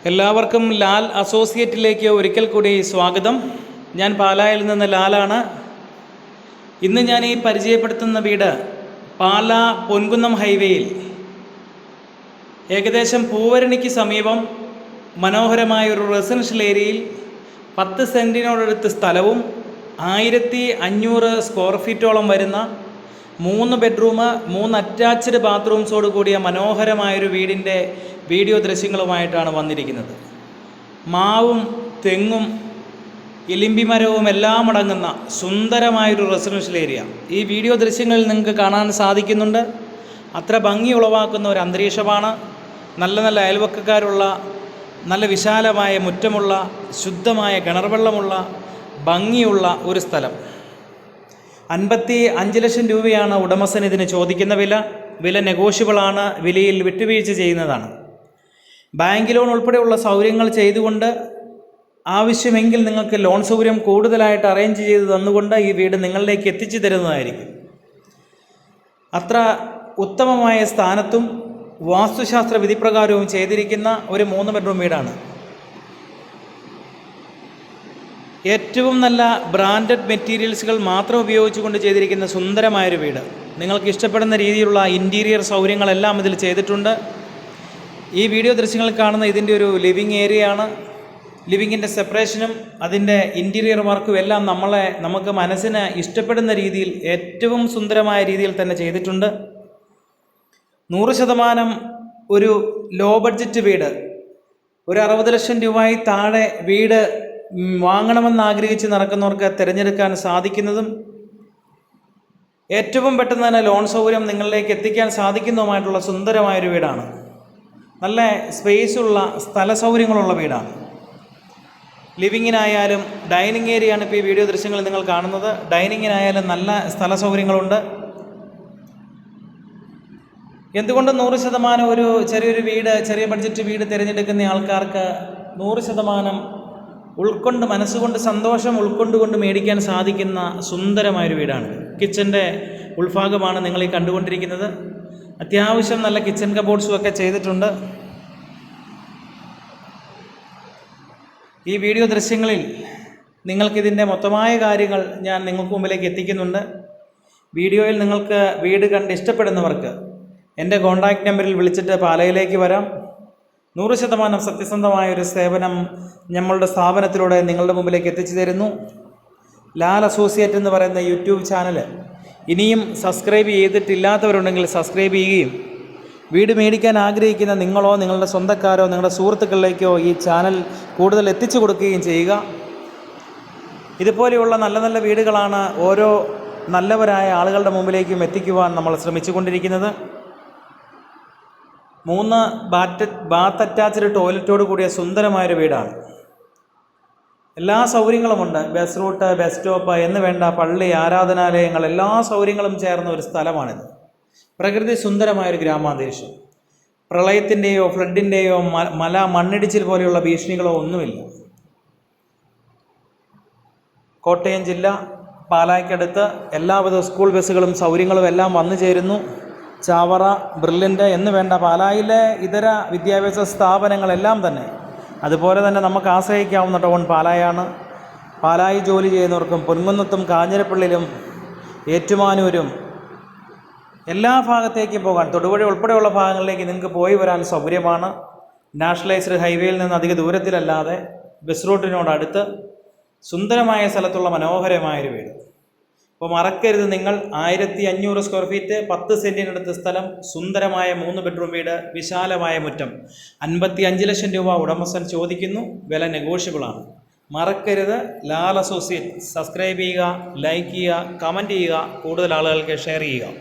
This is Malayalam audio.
എല്ലാവർക്കും ലാൽ അസോസിയേറ്റിലേക്ക് ഒരിക്കൽ കൂടി സ്വാഗതം. ഞാൻ പാലായിൽ നിന്ന് ലാലാണ്. ഇന്ന് ഞാൻ ഈ പരിചയപ്പെടുത്തുന്ന വീട് പാലാ പൊൻകുന്നം ഹൈവേയിൽ ഏകദേശം പൂവരണിക്ക് സമീപം മനോഹരമായൊരു റെസിഡൻഷ്യൽ ഏരിയയിൽ 10 സെൻറ്റിനോടടുത്ത് സ്ഥലവും 1500 സ്ക്വയർ ഫീറ്റോളം വരുന്ന 3 ബെഡ്റൂം 3 അറ്റാച്ച്ഡ് ബാത്റൂംസോട് കൂടിയ മനോഹരമായൊരു വീടിൻ്റെ വീഡിയോ ദൃശ്യങ്ങളുമായിട്ടാണ് വന്നിരിക്കുന്നത്. മാവും തെങ്ങും ഇലിമ്പിമരവും എല്ലാം അടങ്ങുന്ന സുന്ദരമായൊരു റെസിഡൻഷ്യൽ ഏരിയ ഈ വീഡിയോ ദൃശ്യങ്ങളിൽ നിങ്ങൾക്ക് കാണാൻ സാധിക്കുന്നുണ്ട്. അത്ര ഭംഗി ഉളവാക്കുന്ന ഒരു അന്തരീക്ഷമാണ്. നല്ല നല്ല അയൽവക്കക്കാരുള്ള, നല്ല വിശാലമായ മുറ്റമുള്ള, ശുദ്ധമായ കിണർവെള്ളമുള്ള, ഭംഗിയുള്ള ഒരു സ്ഥലം. 55 ലക്ഷം രൂപയാണ് ഉടമസ്ഥൻ ഇതിന് ചോദിക്കുന്ന വില നെഗോഷ്യബിളാണ്. വിലയിൽ വിട്ടുവീഴ്ച ചെയ്യുന്നതാണ്. ബാങ്ക് ലോൺ ഉൾപ്പെടെയുള്ള സൗകര്യങ്ങൾ ചെയ്തുകൊണ്ട് ആവശ്യമെങ്കിൽ നിങ്ങൾക്ക് ലോൺ സൗകര്യം കൂടുതലായിട്ട് അറേഞ്ച് ചെയ്ത് തന്നുകൊണ്ട് ഈ വീട് നിങ്ങളിലേക്ക് എത്തിച്ചു തരുന്നതായിരിക്കും. അത്ര ഉത്തമമായ സ്ഥാനത്തും വാസ്തുശാസ്ത്ര വിധിപ്രകാരവും ചെയ്തിരിക്കുന്ന ഒരു 3 ബെഡ്റൂം വീടാണ്. ഏറ്റവും നല്ല ബ്രാൻഡഡ് മെറ്റീരിയൽസുകൾ മാത്രം ഉപയോഗിച്ചുകൊണ്ട് ചെയ്തിരിക്കുന്ന സുന്ദരമായൊരു വീട്. നിങ്ങൾക്ക് ഇഷ്ടപ്പെടുന്ന രീതിയിലുള്ള ഇൻറ്റീരിയർ സൗകര്യങ്ങളെല്ലാം ഇതിൽ ചെയ്തിട്ടുണ്ട്. ഈ വീഡിയോ ദൃശ്യങ്ങൾ കാണുന്ന ഇതിൻ്റെ ഒരു ലിവിങ് ഏരിയയാണ്. ലിവിങ്ങിൻ്റെ സെപ്പറേഷനും അതിൻ്റെ ഇൻറ്റീരിയർ വർക്കും എല്ലാം നമുക്ക് മനസ്സിന് ഇഷ്ടപ്പെടുന്ന രീതിയിൽ ഏറ്റവും സുന്ദരമായ രീതിയിൽ തന്നെ ചെയ്തിട്ടുണ്ട്. 100% ഒരു ലോ ബഡ്ജറ്റ് വീട്, ഒരു 60 ലക്ഷം രൂപയിൽ താഴെ വീട് വാങ്ങണമെന്ന് ആഗ്രഹിച്ച് നടക്കുന്നവർക്ക് തിരഞ്ഞെടുക്കാൻ സാധിക്കുന്നതും ഏറ്റവും പെട്ടെന്ന് തന്നെ ലോൺ സൗകര്യം നിങ്ങളിലേക്ക് എത്തിക്കാൻ സാധിക്കുന്നതുമായിട്ടുള്ള സുന്ദരമായൊരു വീടാണ്. നല്ല സ്പേസുള്ള സ്ഥല സൗകര്യങ്ങളുള്ള വീടാണ്. ലിവിങ്ങിനായാലും ഡൈനിങ് ഏരിയയാണ് ഇപ്പോൾ ഈ വീഡിയോ ദൃശ്യങ്ങളിൽ നിങ്ങൾ കാണുന്നത്. ഡൈനിങ്ങിനായാലും നല്ല സ്ഥല സൗകര്യങ്ങളുണ്ട്. എന്തുകൊണ്ടും 100% ഒരു ചെറിയൊരു വീട്, ചെറിയ ബഡ്ജറ്റ് വീട് തിരഞ്ഞെടുക്കുന്ന ആൾക്കാർക്ക് 100% മനസ്സുകൊണ്ട് സന്തോഷം ഉൾക്കൊണ്ടുകൊണ്ട് മേടിക്കാൻ സാധിക്കുന്ന സുന്ദരമായൊരു വീടാണ്. കിച്ചൻ്റെ ഉൾഭാഗമാണ് നിങ്ങൾ ഈ കണ്ടുകൊണ്ടിരിക്കുന്നത്. അത്യാവശ്യം നല്ല കിച്ചൺ കബോർഡ്സും ഒക്കെ ചെയ്തിട്ടുണ്ട്. ഈ വീഡിയോ ദൃശ്യങ്ങളിൽ നിങ്ങൾക്കിതിൻ്റെ മൊത്തമായ കാര്യങ്ങൾ ഞാൻ നിങ്ങൾക്ക് മുമ്പിലേക്ക് എത്തിക്കുന്നുണ്ട്. വീഡിയോയിൽ നിങ്ങൾക്ക് വീട് കണ്ട് ഇഷ്ടപ്പെടുന്നവർക്ക് എൻ്റെ കോൺടാക്റ്റ് നമ്പറിൽ വിളിച്ചിട്ട് പാലയിലേക്ക് വരാം. 100% സത്യസന്ധമായൊരു സേവനം നമ്മളുടെ സ്ഥാപനത്തിലൂടെ നിങ്ങളുടെ മുമ്പിലേക്ക് എത്തിച്ചു തരുന്നു. ലാൽ അസോസിയേറ്റ് എന്ന് പറയുന്ന യൂട്യൂബ് ചാനൽ ഇനിയും സബ്സ്ക്രൈബ് ചെയ്തിട്ടില്ലാത്തവരുണ്ടെങ്കിൽ സബ്സ്ക്രൈബ് ചെയ്യുകയും വീട് മേടിക്കാൻ ആഗ്രഹിക്കുന്ന നിങ്ങളോ നിങ്ങളുടെ സ്വന്തക്കാരോ നിങ്ങളുടെ സുഹൃത്തുക്കളിലേക്കോ ഈ ചാനൽ കൂടുതൽ എത്തിച്ചു കൊടുക്കുകയും ചെയ്യുക. ഇതുപോലെയുള്ള നല്ല നല്ല വീടുകളാണ് ഓരോ നല്ലവരായ ആളുകളുടെ മുമ്പിലേക്കും എത്തിക്കുവാൻ നമ്മൾ ശ്രമിച്ചുകൊണ്ടിരിക്കുന്നത്. 3 ബാത്ത് അറ്റാച്ച്ഡ് ടോയ്ലറ്റോട് കൂടിയ സുന്ദരമായൊരു വീടാണ്. എല്ലാ സൗകര്യങ്ങളുമുണ്ട്. ബസ് റൂട്ട്, ബസ് സ്റ്റോപ്പ് എന്ന് വേണ്ട പള്ളി, ആരാധനാലയങ്ങൾ, എല്ലാ സൗകര്യങ്ങളും ചേർന്ന ഒരു സ്ഥലമാണിത്. പ്രകൃതി സുന്ദരമായൊരു ഗ്രാമാന്തരീക്ഷം. പ്രളയത്തിൻ്റെയോ ഫ്ലഡിൻ്റെയോ മണ്ണിടിച്ചിൽ പോലെയുള്ള ഭീഷണികളോ ഒന്നുമില്ല. കോട്ടയം ജില്ല പാലായ്ക്കടുത്ത് എല്ലാവിധ സ്കൂൾ ബസ്സുകളും സൗകര്യങ്ങളും എല്ലാം വന്നു ചേരുന്നു. ചാവറ, ബ്രില്യൻ്റ് എന്ന് വേണ്ട പാലായിലെ ഇതര വിദ്യാഭ്യാസ സ്ഥാപനങ്ങളെല്ലാം തന്നെ, അതുപോലെ തന്നെ നമുക്ക് ആശ്രയിക്കാവുന്ന ടൗൺ പാലായാണ്. പാലായി ജോലി ചെയ്യുന്നവർക്കും പൊൻകുന്നത്തും കാഞ്ഞിരപ്പള്ളിയിലും ഏറ്റുമാനൂരും എല്ലാ ഭാഗത്തേക്കും പോകാൻ, തൊടുപുഴ ഉൾപ്പെടെയുള്ള ഭാഗങ്ങളിലേക്ക് നിങ്ങൾക്ക് പോയി വരാൻ സൗകര്യമാണ്. നാഷണലൈസ്ഡ് ഹൈവേയിൽ നിന്ന് അധിക ദൂരത്തിലല്ലാതെ ബസ് റൂട്ടിനോടടുത്ത് സുന്ദരമായ സ്ഥലത്തുള്ള മനോഹരമായൊരു വീട്. അപ്പോൾ മറക്കരുത്, നിങ്ങൾ 1500 സ്ക്വയർ ഫീറ്റ് 10 സെൻറ്റിനടുത്ത് സ്ഥലം, സുന്ദരമായ 3 ബെഡ്റൂം വീട്, വിശാലമായ മുറ്റം, 55 ലക്ഷം രൂപ ഉടമസ്ഥൻ ചോദിക്കുന്നു. വില നെഗോഷ്യബിളാണ്. മറക്കരുത്, ലാൽ അസോസിയേറ്റ്. സബ്സ്ക്രൈബ് ചെയ്യുക, ലൈക്ക് ചെയ്യുക, കമൻറ്റ് ചെയ്യുക, കൂടുതൽ ആളുകൾക്ക് ഷെയർ ചെയ്യുക.